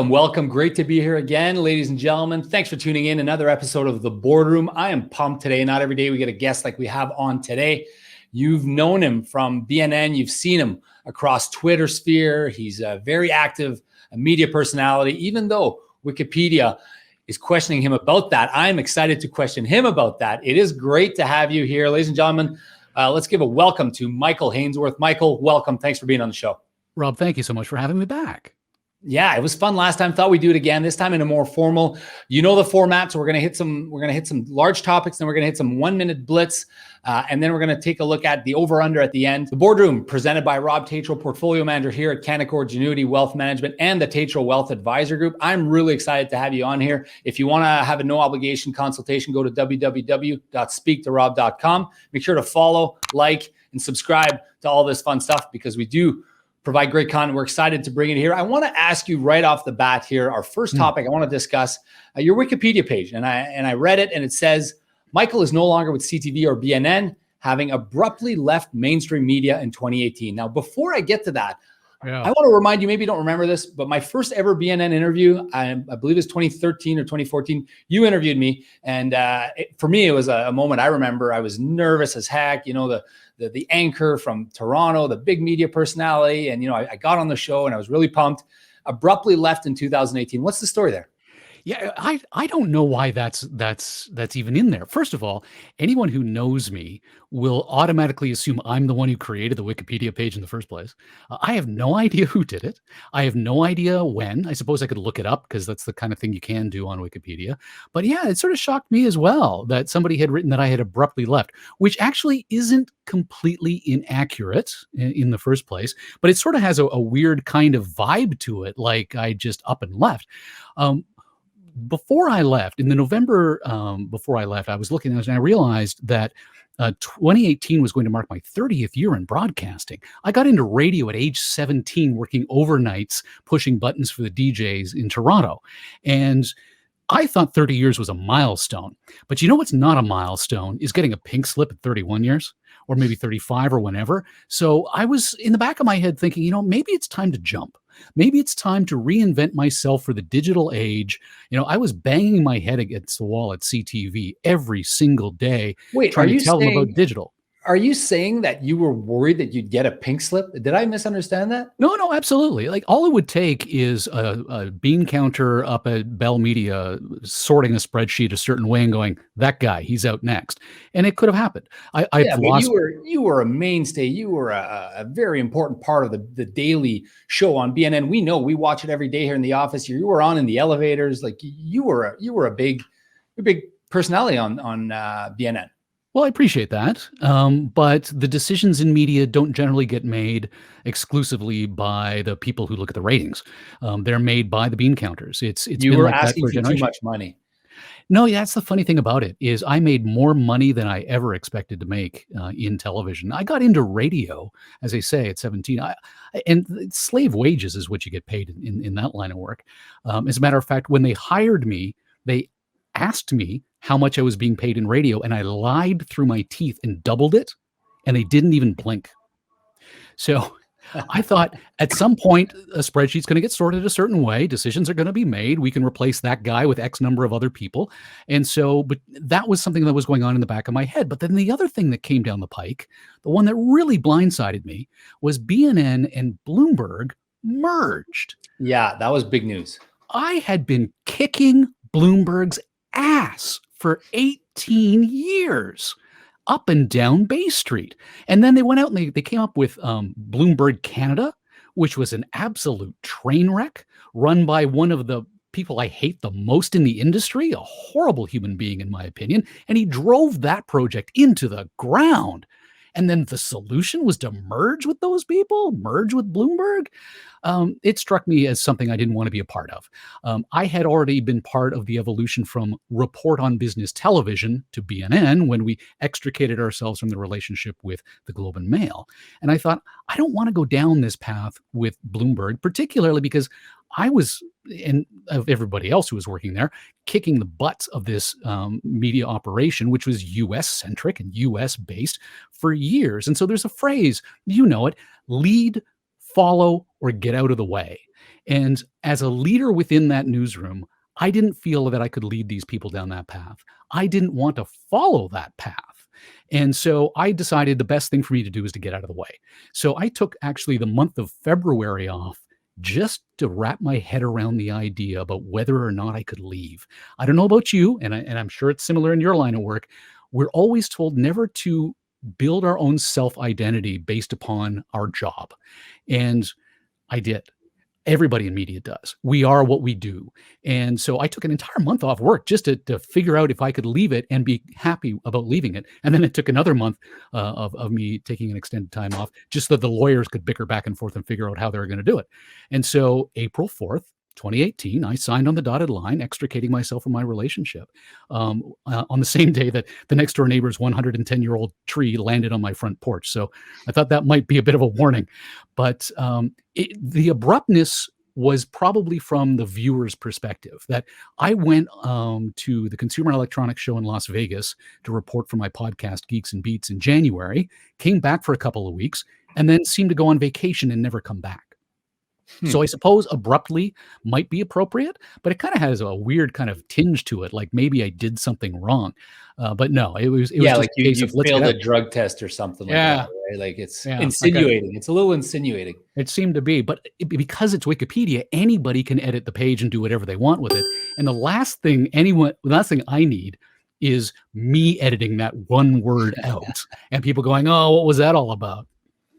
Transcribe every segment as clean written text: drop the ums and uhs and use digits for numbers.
Welcome. Great to be here again, ladies and gentlemen. Thanks for tuning in. Another episode of The Boardroom. I am pumped today. Not every day we get a guest like we have on today. You've known him from BNN. You've seen him across Twitter sphere. He's a very active media personality, even though Wikipedia is questioning him about that. I'm excited to question him about that. It is great to have you here, ladies and gentlemen. Let's give a welcome to Michael Hainsworth. Michael, welcome. Thanks for being on the show. Rob, thank you so much for having me back. Yeah, it was fun last time. Thought we'd do it again. This time in a more formal. You know the format, so we're gonna hit some large topics, then we're gonna hit some 1-minute blitz, and then we're gonna take a look at the over/under at the end. The Boardroom, presented by Rob Tatro, portfolio manager here at Canaccord Genuity Wealth Management and the Tatro Wealth Advisor Group. I'm really excited to have you on here. If you want to have a no obligation consultation, go to www.speakthorob.com. Make sure to follow, like, and subscribe to all this fun stuff because we do provide great content. We're excited to bring it here. I want to ask you right off the bat here, our first topic I want to discuss, your Wikipedia page. And I read it and it says, Michael is no longer with CTV or BNN, having abruptly left mainstream media in 2018. Now, before I get to that, I want to remind you, maybe you don't remember this, but my first ever BNN interview, I believe it was 2013 or 2014, you interviewed me. And for me, it was a moment I remember. I was nervous as heck, you know, the anchor from Toronto, the big media personality. And, you know, I got on the show and I was really pumped, abruptly left in 2018. What's the story there? Yeah, I don't know why that's even in there. First of all, anyone who knows me will automatically assume I'm the one who created the Wikipedia page in the first place. I have no idea who did it. I have no idea when. I suppose I could look it up because that's the kind of thing you can do on Wikipedia. But yeah, it sort of shocked me as well that somebody had written that I had abruptly left, which actually isn't completely inaccurate in the first place, but it sort of has a weird kind of vibe to it, like I just up and left. Before I left, in the November before I left, I was looking at it and I realized that 2018 was going to mark my 30th year in broadcasting. I got into radio at age 17, working overnights, pushing buttons for the DJs in Toronto. And I thought 30 years was a milestone. But you know what's not a milestone is getting a pink slip at 31 years or maybe 35 or whenever. So I was in the back of my head thinking, you know, maybe it's time to jump. Maybe it's time to reinvent myself for the digital age. You know, I was banging my head against the wall at CTV every single day. Trying to tell them about digital. Are you saying that you were worried that you'd get a pink slip? Did I misunderstand that? No, absolutely. Like all it would take is a bean counter up at Bell Media sorting a spreadsheet a certain way and going, that guy, he's out next. And it could have happened. You were a mainstay. You were a very important part of the daily show on BNN. We know, we watch it every day here in the office. You were on in the elevators. Like you were a big personality on BNN. Well, I appreciate that. But the decisions in media don't generally get made exclusively by the people who look at the ratings. They're made by the bean counters. It's you been were like asking that for for too much money. No, that's the funny thing about it is I made more money than I ever expected to make in television. I got into radio, as I say, at 17. And slave wages is what you get paid in that line of work. As a matter of fact, when they hired me, they asked me how much I was being paid in radio, and I lied through my teeth and doubled it, and they didn't even blink. So I thought at some point a spreadsheet's going to get sorted a certain way. Decisions are going to be made. We can replace that guy with X number of other people. And so, but that was something that was going on in the back of my head. But then the other thing that came down the pike, the one that really blindsided me, was BNN and Bloomberg merged. Yeah, that was big news. I had been kicking Bloomberg's ass for 18 years up and down Bay Street. And then they went out and they came up with Bloomberg Canada, which was an absolute train wreck run by one of the people I hate the most in the industry, a horrible human being, in my opinion. And he drove that project into the ground. And then the solution was to merge with those people, merge with Bloomberg. It struck me as something I didn't want to be a part of. I had already been part of the evolution from Report on Business Television to BNN when we extricated ourselves from the relationship with the Globe and Mail. And I thought, I don't want to go down this path with Bloomberg, particularly because I was, and of everybody else who was working there, kicking the butts of this media operation, which was U.S.-centric and U.S.-based for years. And so there's a phrase, you know it, lead follow or get out of the way. And as a leader within that newsroom, I didn't feel that I could lead these people down that path. I didn't want to follow that path. And so I decided the best thing for me to do is to get out of the way. So I took actually the month of February off just to wrap my head around the idea about whether or not I could leave. I don't know about you, and I'm sure it's similar in your line of work. We're always told never to build our own self-identity based upon our job. And I did. Everybody in media does. We are what we do. And so I took an entire month off work just to figure out if I could leave it and be happy about leaving it. And then it took another month of me taking an extended time off just so the lawyers could bicker back and forth and figure out how they were going to do it. And so April 4th, 2018, I signed on the dotted line, extricating myself from my relationship on the same day that the next door neighbor's 110-year-old tree landed on my front porch. So I thought that might be a bit of a warning. But the abruptness was probably from the viewer's perspective, that I went to the Consumer Electronics Show in Las Vegas to report for my podcast, Geeks and Beats, in January, came back for a couple of weeks, and then seemed to go on vacation and never come back. So I suppose abruptly might be appropriate, but it kind of has a weird kind of tinge to it, like maybe I did something wrong. But no, it was just like a case you of, let's failed get a out. drug test or something like Yeah. that, right? Like it's Yeah, insinuating. It's a little insinuating. It seemed to be, but because it's Wikipedia, anybody can edit the page and do whatever they want with it. And the last thing I need is me editing that one word out and people going, "Oh, what was that all about?"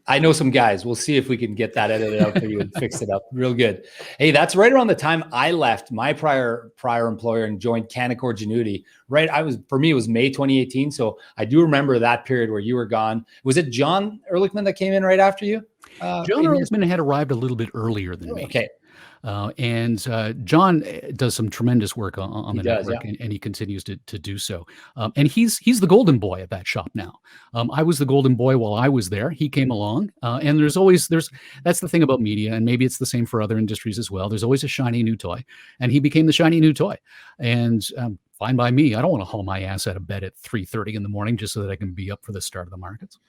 I know some guys. We'll see if we can get that edited out for you and fix it up real good. Hey, that's right around the time I left my prior employer and joined Canaccord Genuity. Right, for me it was May 2018. So I do remember that period where you were gone. Was it John Ehrlichman that came in right after you? John Ehrlichman had arrived a little bit earlier than me. Okay. And John does some tremendous work on the network, yeah. and he continues to do so. And he's the golden boy at that shop now. I was the golden boy while I was there. He came along, and that's the thing about media, and maybe it's the same for other industries as well. There's always a shiny new toy, and he became the shiny new toy. And fine by me. I don't want to haul my ass out of bed at 3:30 in the morning just so that I can be up for the start of the markets.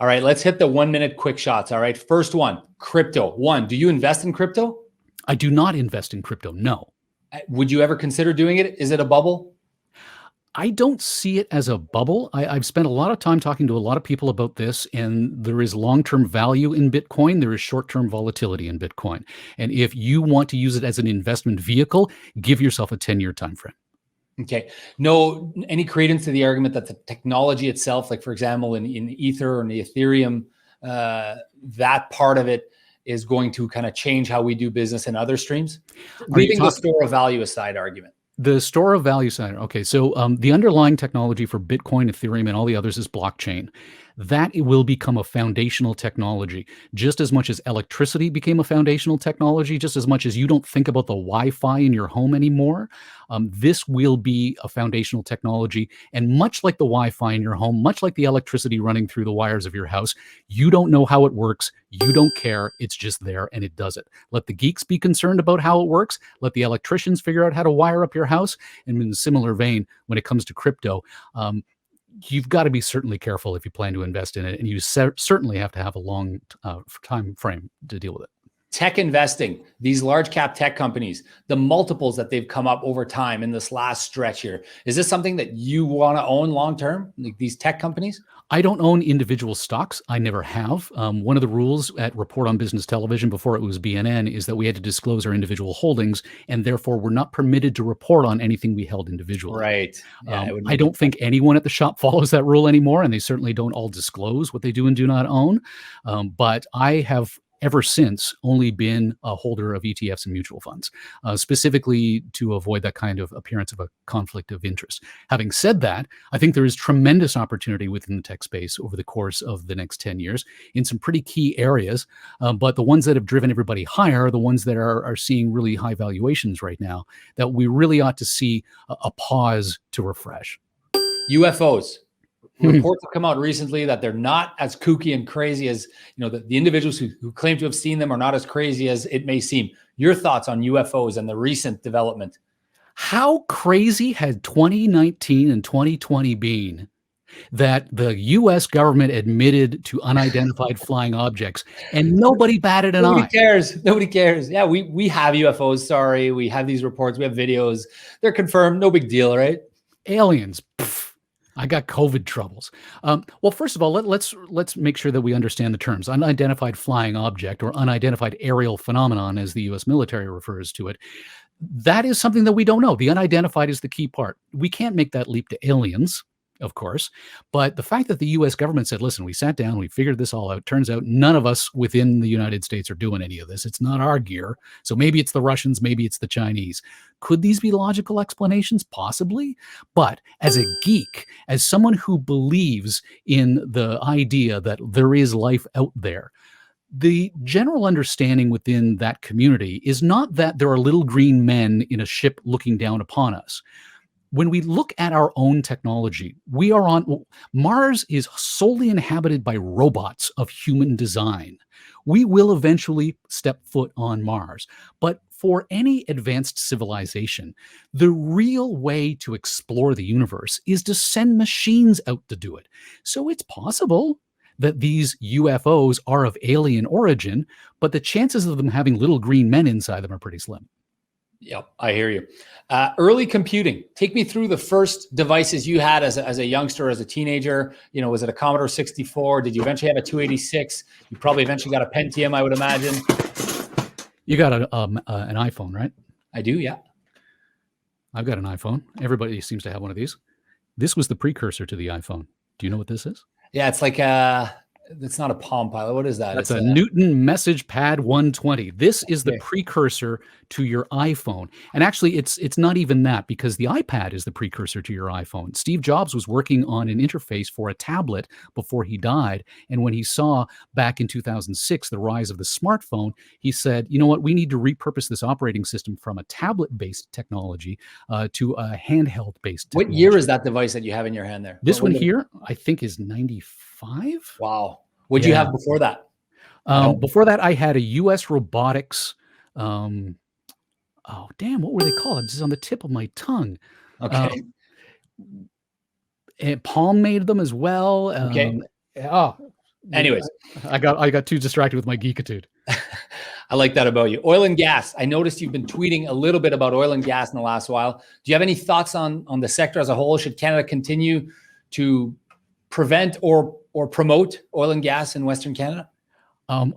All right, let's hit the 1 minute quick shots. All right, first one, crypto. Do you invest in crypto? I do not invest in crypto, no. Would you ever consider doing it? Is it a bubble? I don't see it as a bubble. I've spent a lot of time talking to a lot of people about this, and there is long-term value in Bitcoin. There is short-term volatility in Bitcoin. And if you want to use it as an investment vehicle, give yourself a 10-year time frame. Okay. No, any credence to the argument that the technology itself, like for example, in Ether or in the Ethereum, that part of it is going to kind of change how we do business in other streams? Leaving the store of value aside argument. The store of value side. Okay, so the underlying technology for Bitcoin, Ethereum, and all the others is blockchain. That will become a foundational technology, just as much as electricity became a foundational technology, just as much as you don't think about the Wi-Fi in your home anymore. This will be a foundational technology. And much like the Wi-Fi in your home, much like the electricity running through the wires of your house, you don't know how it works. You don't care. It's just there and it does it. Let the geeks be concerned about how it works. Let the electricians figure out how to wire up your house. And in a similar vein, when it comes to crypto, you've got to be certainly careful if you plan to invest in it. And you certainly have to have a long time frame to deal with it. Tech investing, these large cap tech companies, the multiples that they've come up over time in this last stretch here. Is this something that you want to own long-term, like these tech companies? I don't own individual stocks. I never have. One of the rules at Report on Business Television before it was BNN is that we had to disclose our individual holdings, and therefore we're not permitted to report on anything we held individually. Right. Yeah, I don't think anyone at the shop follows that rule anymore, and they certainly don't all disclose what they do and do not own. But I have ever since only been a holder of ETFs and mutual funds, specifically to avoid that kind of appearance of a conflict of interest. Having said that, I think there is tremendous opportunity within the tech space over the course of the next 10 years in some pretty key areas. But the ones that have driven everybody higher are the ones that are seeing really high valuations right now, that we really ought to see a pause to refresh. UFOs. Reports have come out recently that they're not as kooky and crazy as, the individuals who claim to have seen them are not as crazy as it may seem. Your thoughts on UFOs and the recent development? How crazy had 2019 and 2020 been that the US government admitted to unidentified flying objects and nobody batted an Nobody eye. cares. Nobody cares. Yeah, we have UFOs. Sorry, we have these reports. We have videos. They're confirmed. No big deal, right? Aliens. Pff, I got COVID troubles. Well, first of all, let's make sure that we understand the terms. Unidentified flying object or unidentified aerial phenomenon, as the U.S. military refers to it. That is something that we don't know. The unidentified is the key part. We can't make that leap to aliens, of course. But the fact that the US government said, listen, we sat down, we figured this all out. Turns out none of us within the United States are doing any of this. It's not our gear. So maybe it's the Russians, maybe it's the Chinese. Could these be logical explanations? Possibly. But as a geek, as someone who believes in the idea that there is life out there, the general understanding within that community is not that there are little green men in a ship looking down upon us. When we look at our own technology, we are on Mars is solely inhabited by robots of human design. We will eventually step foot on Mars. But for any advanced civilization, the real way to explore the universe is to send machines out to do it. So it's possible that these UFOs are of alien origin, but the chances of them having little green men inside them are pretty slim. Yep, I hear you. Early computing. Take me through the first devices you had as a youngster, as a teenager. You know, was it a Commodore 64? Did you eventually have a 286? You probably eventually got a Pentium, I would imagine. You got an iPhone, right? I do, yeah. I've got an iPhone. Everybody seems to have one of these. This was the precursor to the iPhone. Do you know what this is? Yeah, it's like it's not a Palm Pilot. What is that? That's a Newton Message Pad 120. This is the precursor to your iPhone. And actually, it's not even that, because the iPad is the precursor to your iPhone. Steve Jobs was working on an interface for a tablet before he died. And when he saw back in 2006 the rise of the smartphone, he said, you know what, we need to repurpose this operating system from a tablet-based technology to a handheld-based technology. What year is that device that you have in your hand there? This one here, I think, is 95. Wow. What did you have before that? Before that, I had a US Robotics. Oh, damn. What were they called? It's just on the tip of my tongue. Okay. And Palm made them as well. Okay. Anyways, I got too distracted with my geekitude. I like that about you. Oil and gas. I noticed you've been tweeting a little bit about oil and gas in the last while. Do you have any thoughts on the sector as a whole? Should Canada continue to prevent or promote oil and gas in Western Canada?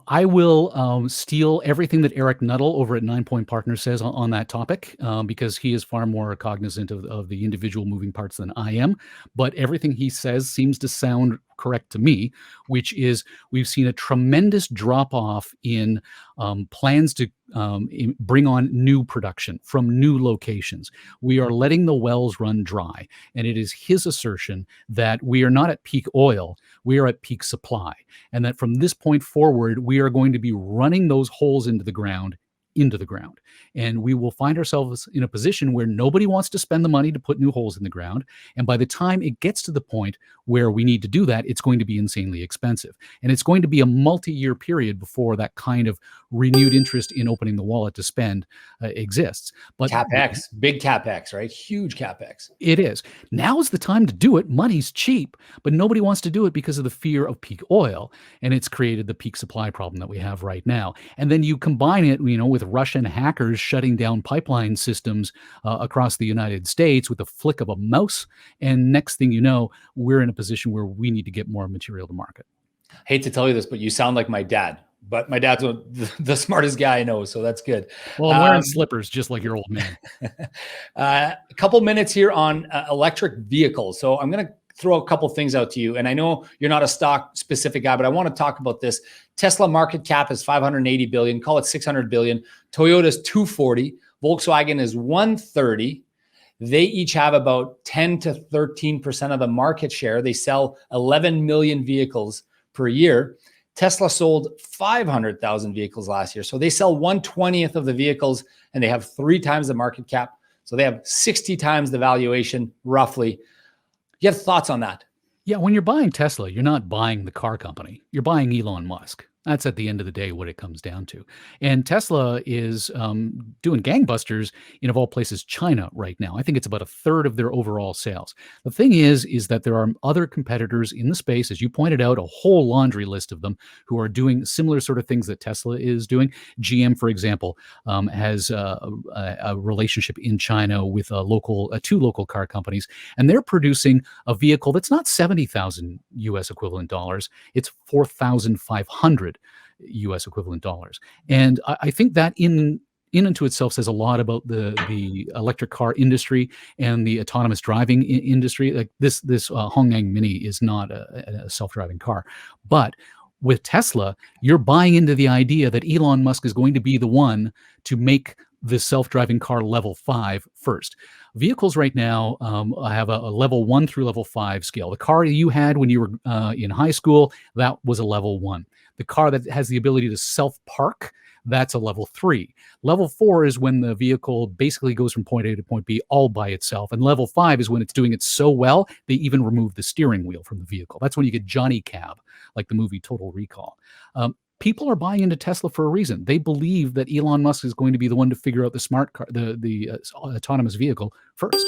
I will steal everything that Eric Nuttall over at 9 Point Partners says on that topic, because he is far more cognizant of the individual moving parts than I am. But everything he says seems to sound correct to me, which is we've seen a tremendous drop off in plans to bring on new production from new locations. We are letting the wells run dry. And it is his assertion that we are not at peak oil, we are at peak supply. And that from this point forward, we are going to be running those holes into the ground. And we will find ourselves in a position where nobody wants to spend the money to put new holes in the ground. And by the time it gets to the point where we need to do that, it's going to be insanely expensive. And it's going to be a multi-year period before that kind of renewed interest in opening the wallet to spend exists. But CapEx, big CapEx, right? Huge CapEx. It is. Now is the time to do it. Money's cheap, but nobody wants to do it because of the fear of peak oil. And it's created the peak supply problem that we have right now. And then you combine it, with Russian hackers shutting down pipeline systems across the United States with a flick of a mouse. And next thing you know, we're in a position where we need to get more material to market. Hate to tell you this, but you sound like my dad. But my dad's the smartest guy I know, so that's good. Well, I'm wearing slippers just like your old man. A couple minutes here on electric vehicles. So I'm going to throw a couple things out to you. And I know you're not a stock specific guy, but I want to talk about this. Tesla market cap is 580 billion, call it 600 billion. Toyota's 240, Volkswagen is 130. They each have about 10 to 13% of the market share. They sell 11 million vehicles per year. Tesla sold 500,000 vehicles last year. So they sell 1/20th of the vehicles and they have 3 times the market cap. So they have 60 times the valuation, roughly. You have thoughts on that? Yeah, when you're buying Tesla, you're not buying the car company. You're buying Elon Musk. That's at the end of the day what it comes down to. And Tesla is doing gangbusters in, of all places, China right now. I think it's about a third of their overall sales. The thing is that there are other competitors in the space, as you pointed out, a whole laundry list of them who are doing similar sort of things that Tesla is doing. GM, for example, has a relationship in China with two local car companies, and they're producing a vehicle that's not 70,000 US equivalent dollars. It's 4,500 US equivalent dollars. And I think that in and to itself says a lot about the electric car industry and the autonomous driving industry. Like this Hongyang Mini is not a self-driving car, but with Tesla, you're buying into the idea that Elon Musk is going to be the one to make the self-driving car level 5 first. Vehicles right now have a level 1 through level 5 scale. The car you had when you were in high school, that was a level 1. The car that has the ability to self-park, that's a level 3. Level 4 is when the vehicle basically goes from point A to point B all by itself. And level 5 is when it's doing it so well, they even remove the steering wheel from the vehicle. That's when you get Johnny Cab, like the movie Total Recall. People are buying into Tesla for a reason. They believe that Elon Musk is going to be the one to figure out the smart car, the autonomous vehicle first.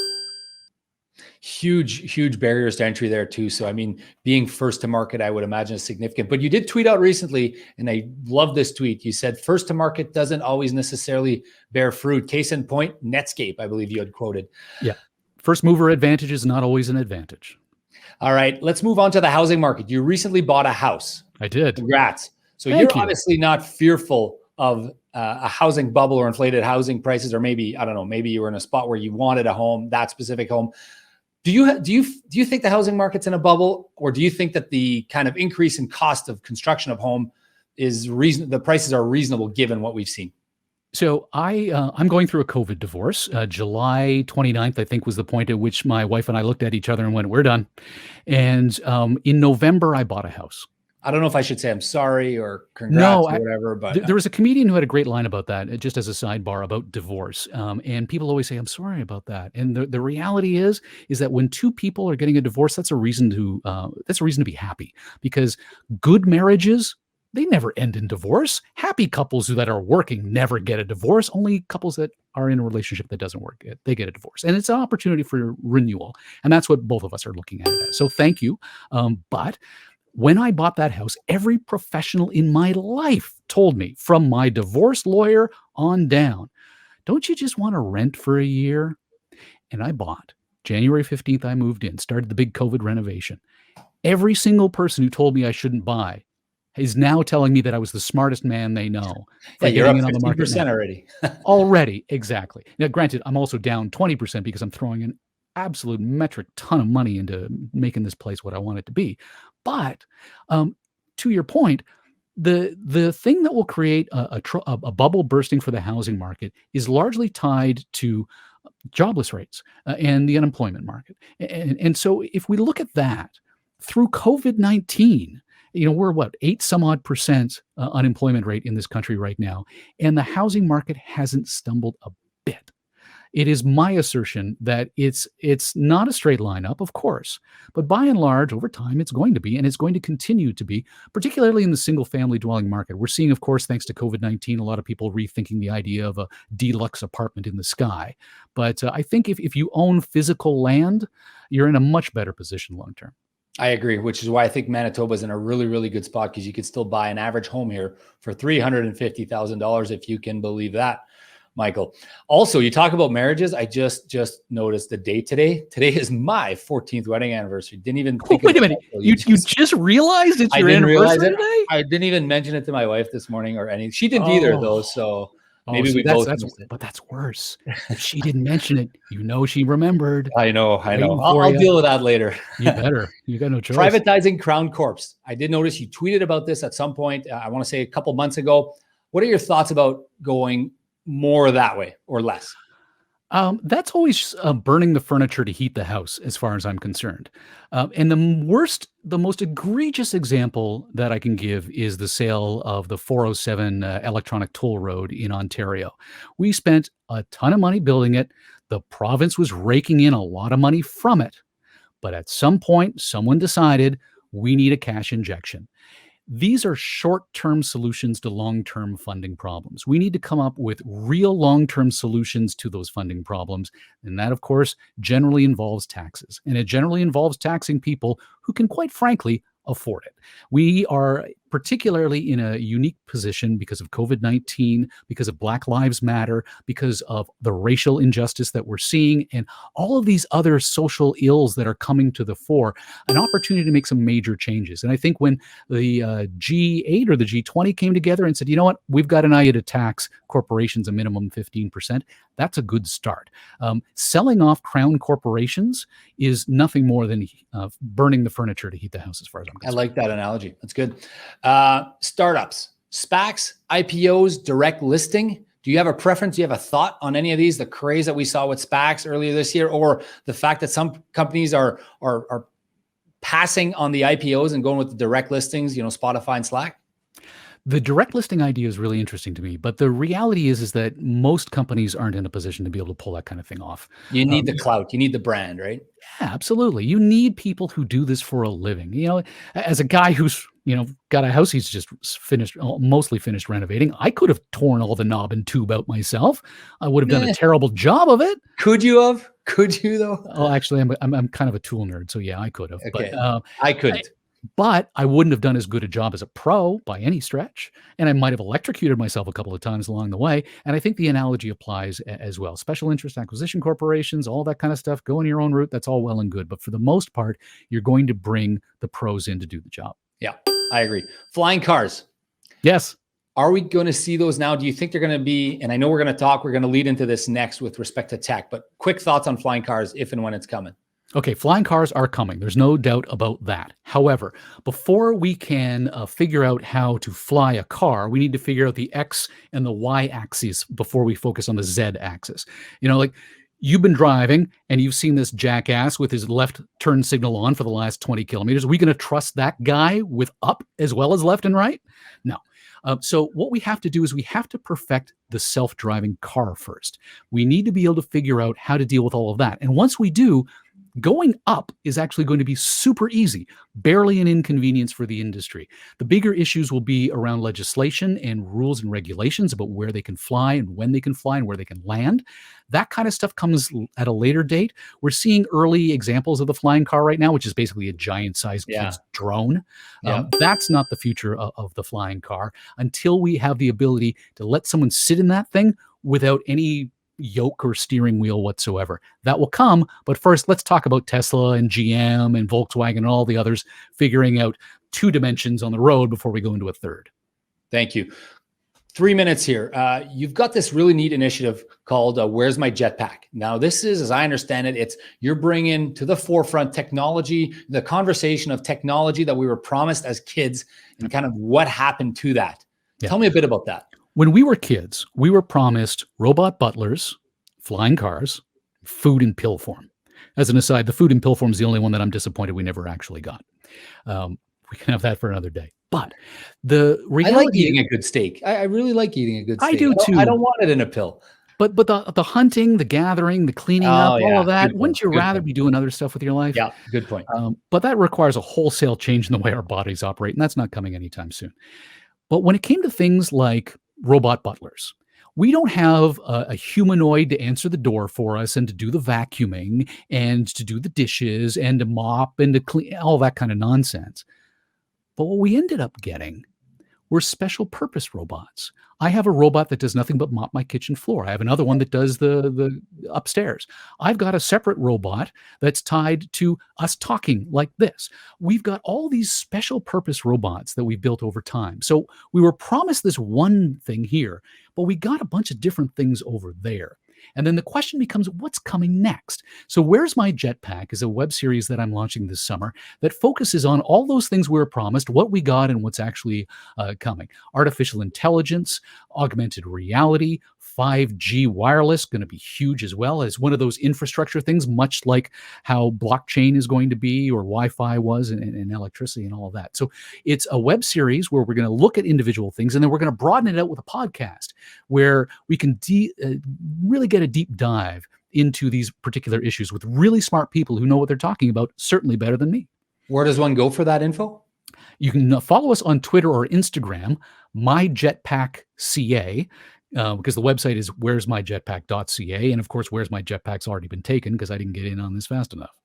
Huge barriers to entry there too. So, I mean, being first to market, I would imagine is significant. But you did tweet out recently, and I love this tweet. You said first to market doesn't always necessarily bear fruit. Case in point, Netscape, I believe you had quoted. Yeah. First mover advantage is not always an advantage. All right, let's move on to the housing market. You recently bought a house. I did. Congrats. So Thank you. Obviously not fearful of a housing bubble or inflated housing prices, or maybe, I don't know, maybe you were in a spot where you wanted a home, that specific home. Do you think the housing market's in a bubble, or do you think that the kind of increase in cost of construction of home is the prices are reasonable given what we've seen? So I'm going through a COVID divorce. July 29th, I think, was the point at which my wife and I looked at each other and went, we're done. And in November, I bought a house. I don't know if I should say I'm sorry or congrats or whatever, but there was a comedian who had a great line about that, just as a sidebar about divorce. And people always say, I'm sorry about that. And the reality is that when two people are getting a divorce, that's a reason to be happy, because good marriages, they never end in divorce. Happy couples that are working never get a divorce. Only couples that are in a relationship that doesn't work, they get a divorce. And it's an opportunity for renewal. And that's what both of us are looking at it as. So thank you. But when I bought that house, every professional in my life told me, from my divorce lawyer on down, don't you just want to rent for a year? And I bought. January 15th, I moved in, started the big COVID renovation. Every single person who told me I shouldn't buy is now telling me that I was the smartest man they know. Yeah, you're up 50% already. Already, exactly. Now, granted, I'm also down 20% because I'm throwing an absolute metric ton of money into making this place what I want it to be. But to your point, the thing that will create a bubble bursting for the housing market is largely tied to jobless rates and the unemployment market. And so if we look at that through COVID-19, we're 8 some odd percent unemployment rate in this country right now, and the housing market hasn't stumbled a bit. It is my assertion that it's not a straight line up, of course, but by and large, over time, it's going to be, and it's going to continue to be, particularly in the single-family dwelling market. We're seeing, of course, thanks to COVID-19, a lot of people rethinking the idea of a deluxe apartment in the sky. But I think if you own physical land, you're in a much better position long-term. I agree, which is why I think Manitoba is in a really, really good spot, because you could still buy an average home here for $350,000, if you can believe that, Michael. Also, you talk about marriages. I just noticed the date today. Today is my 14th wedding anniversary. Didn't even think wait a minute. You just realized it's your anniversary today? I didn't even mention it to my wife this morning or anything. She didn't either, though. So maybe we both missed it. But that's worse. If she didn't mention it, she remembered. I know. I'll deal with that later. You better. You got no choice. Privatizing Crown Corps. I did notice you tweeted about this at some point. I want to say a couple months ago. What are your thoughts about going more that way or less? That's always burning the furniture to heat the house, as far as I'm concerned. And the most egregious example that I can give is the sale of the 407 electronic toll road in Ontario. We spent a ton of money building it. The province was raking in a lot of money from it. But at some point, someone decided we need a cash injection. These are short-term solutions to long-term funding problems. We need to come up with real long-term solutions to those funding problems. And that, of course, generally involves taxes. And it generally involves taxing people who can, quite frankly, afford it. We are particularly in a unique position because of COVID-19, because of Black Lives Matter, because of the racial injustice that we're seeing, and all of these other social ills that are coming to the fore, an opportunity to make some major changes. And I think when the G8 or the G20 came together and said, you know what, we've got an idea to tax corporations a minimum 15%, that's a good start. Selling off crown corporations is nothing more than burning the furniture to heat the house, as far as I'm concerned. I like that analogy. That's good. Startups, SPACs, IPOs, direct listing. Do you have a preference? Do you have a thought on any of these? The craze that we saw with SPACs earlier this year, or the fact that some companies are passing on the IPOs and going with the direct listings, Spotify and Slack? The direct listing idea is really interesting to me, but the reality is that most companies aren't in a position to be able to pull that kind of thing off. You need the clout, you need the brand, right? Yeah, absolutely. You need people who do this for a living. As a guy who's, got a house he's just mostly finished renovating, I could have torn all the knob and tube out myself. I would have done a terrible job of it. Could you have? Could you though? Oh, actually, I'm kind of a tool nerd, so yeah, I could have. Okay. But I couldn't. But I wouldn't have done as good a job as a pro by any stretch. And I might have electrocuted myself a couple of times along the way. And I think the analogy applies as well. Special interest acquisition corporations, all that kind of stuff, go in your own route. That's all well and good. But for the most part, you're going to bring the pros in to do the job. Yeah, I agree. Flying cars. Yes. Are we going to see those now? Do you think they're going to be, and I know we're going to lead into this next with respect to tech, but quick thoughts on flying cars if and when it's coming. Okay, flying cars are coming. There's no doubt about that. However, before we can figure out how to fly a car, we need to figure out the X and the Y axes before we focus on the Z axis. Like you've been driving and you've seen this jackass with his left turn signal on for the last 20 kilometers. Are we going to trust that guy with up as well as left and right? No. So what we have to do is we have to perfect the self-driving car first. We need to be able to figure out how to deal with all of that. And once we do, going up is actually going to be super easy, barely an inconvenience for the industry. The bigger issues will be around legislation and rules and regulations about where they can fly and when they can fly and where they can land. That kind of stuff comes at a later date. We're seeing early examples of the flying car right now, which is basically a giant-sized kid's drone. That's not the future of the flying car until we have the ability to let someone sit in that thing without any yoke or steering wheel whatsoever. That will come, but first let's talk about Tesla and GM and Volkswagen and all the others figuring out 2 dimensions on the road before we go into a third. Thank you. 3 minutes here. You've got this really neat initiative called Where's My Jetpack? Now this is, as I understand it, you're bringing to the forefront technology, the conversation of technology that we were promised as kids and kind of what happened to that. Yeah. Tell me a bit about that. When we were kids, we were promised robot butlers, flying cars, food in pill form. As an aside, the food in pill form is the only one that I'm disappointed we never actually got. We can have that for another day. But the reality, I like eating a good steak. I really like eating a good steak. I do too. I don't want it in a pill. But the hunting, the gathering, the cleaning up, all of that, wouldn't you rather be doing other stuff with your life? Yeah, good point. But that requires a wholesale change in the way our bodies operate, and that's not coming anytime soon. But when it came to things like robot butlers, we don't have a humanoid to answer the door for us and to do the vacuuming and to do the dishes and to mop and to clean, all that kind of nonsense. But what we ended up getting were special purpose robots. I have a robot that does nothing but mop my kitchen floor. I have another one that does the upstairs. I've got a separate robot that's tied to us talking like this. We've got all these special purpose robots that we've built over time. So we were promised this one thing here, but we got a bunch of different things over there. And then the question becomes, what's coming next? So Where's My Jetpack is a web series that I'm launching this summer that focuses on all those things we were promised, what we got, and what's actually coming. Artificial intelligence, augmented reality, 5G wireless, going to be huge as well as one of those infrastructure things, much like how blockchain is going to be or Wi-Fi was and electricity and all of that. So it's a web series where we're going to look at individual things, and then we're going to broaden it out with a podcast where we can really get a deep dive into these particular issues with really smart people who know what they're talking about, certainly better than me. Where does one go for that info? You can follow us on Twitter or Instagram, myjetpackca, because the website is where'smyjetpack.ca. And of course, Where's My Jetpack's already been taken because I didn't get in on this fast enough.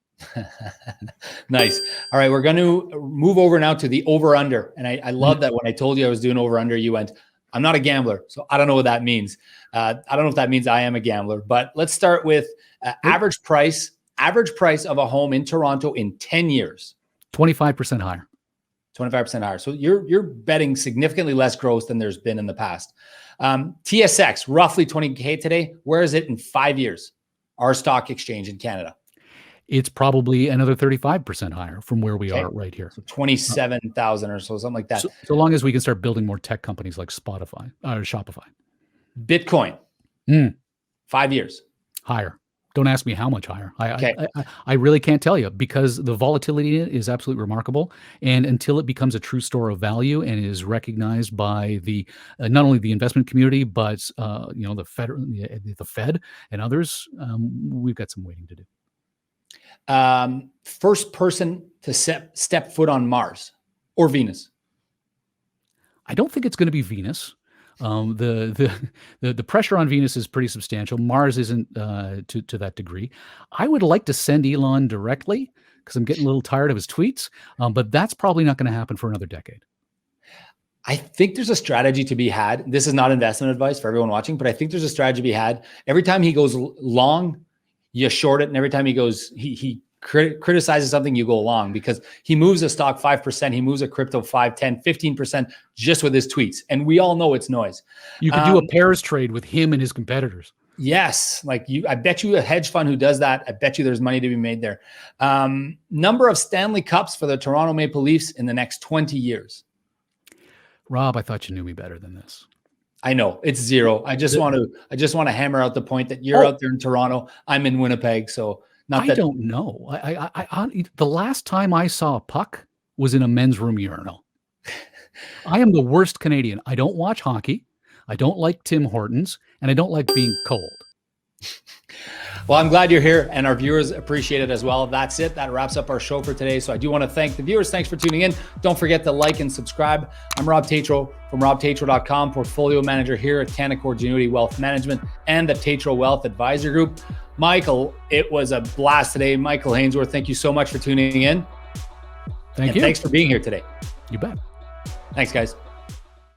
Nice. All right. We're going to move over now to the over under. And I love that when I told you I was doing over under, you went, I'm not a gambler. So I don't know what that means. I don't know if that means I am a gambler, but let's start with average price of a home in Toronto in 10 years. 25% higher. 25% higher. So you're betting significantly less gross than there's been in the past. TSX, roughly 20K today. Where is it in 5 years? Our stock exchange in Canada. It's probably another 35% higher from where we are right here. So 27,000 or so, something like that. So long as we can start building more tech companies like Spotify or Shopify. Bitcoin, 5 years. Higher. Don't ask me how much higher. I really can't tell you because the volatility in it is absolutely remarkable. And until it becomes a true store of value and is recognized by the not only the investment community, but the Fed and others, we've got some waiting to do. First person to step foot on Mars or Venus? I don't think it's going to be Venus. The pressure on Venus is pretty substantial. Mars isn't to that degree. I would like to send Elon directly because I'm getting a little tired of his tweets, but that's probably not going to happen for another decade. I think there's a strategy to be had. This is not investment advice for everyone watching, but I think there's a strategy to be had. Every time he goes long, you short it. And every time he goes, he criticizes something, you go long because he moves a stock 5%. He moves a crypto 5, 10, 15% just with his tweets. And we all know it's noise. You could do a pairs trade with him and his competitors. Yes. I bet you a hedge fund who does that, I bet you there's money to be made there. Number of Stanley Cups for the Toronto Maple Leafs in the next 20 years. Rob, I thought you knew me better than this. I know it's 0. I just want to hammer out the point that you're out there in Toronto. I'm in Winnipeg. So I don't know. I the last time I saw a puck was in a men's room urinal. I am the worst Canadian. I don't watch hockey. I don't like Tim Hortons and I don't like being cold. Well, I'm glad you're here and our viewers appreciate it as well. That's it. That wraps up our show for today. So I do want to thank the viewers. Thanks for tuning in. Don't forget to like and subscribe. I'm Rob Tatro from robtatro.com, portfolio manager here at Canaccord Genuity Wealth Management and the Tatro Wealth Advisor Group. Michael, it was a blast today. Michael Hainsworth, thank you so much for tuning in. Thank you. Thanks for being here today. You bet. Thanks, guys.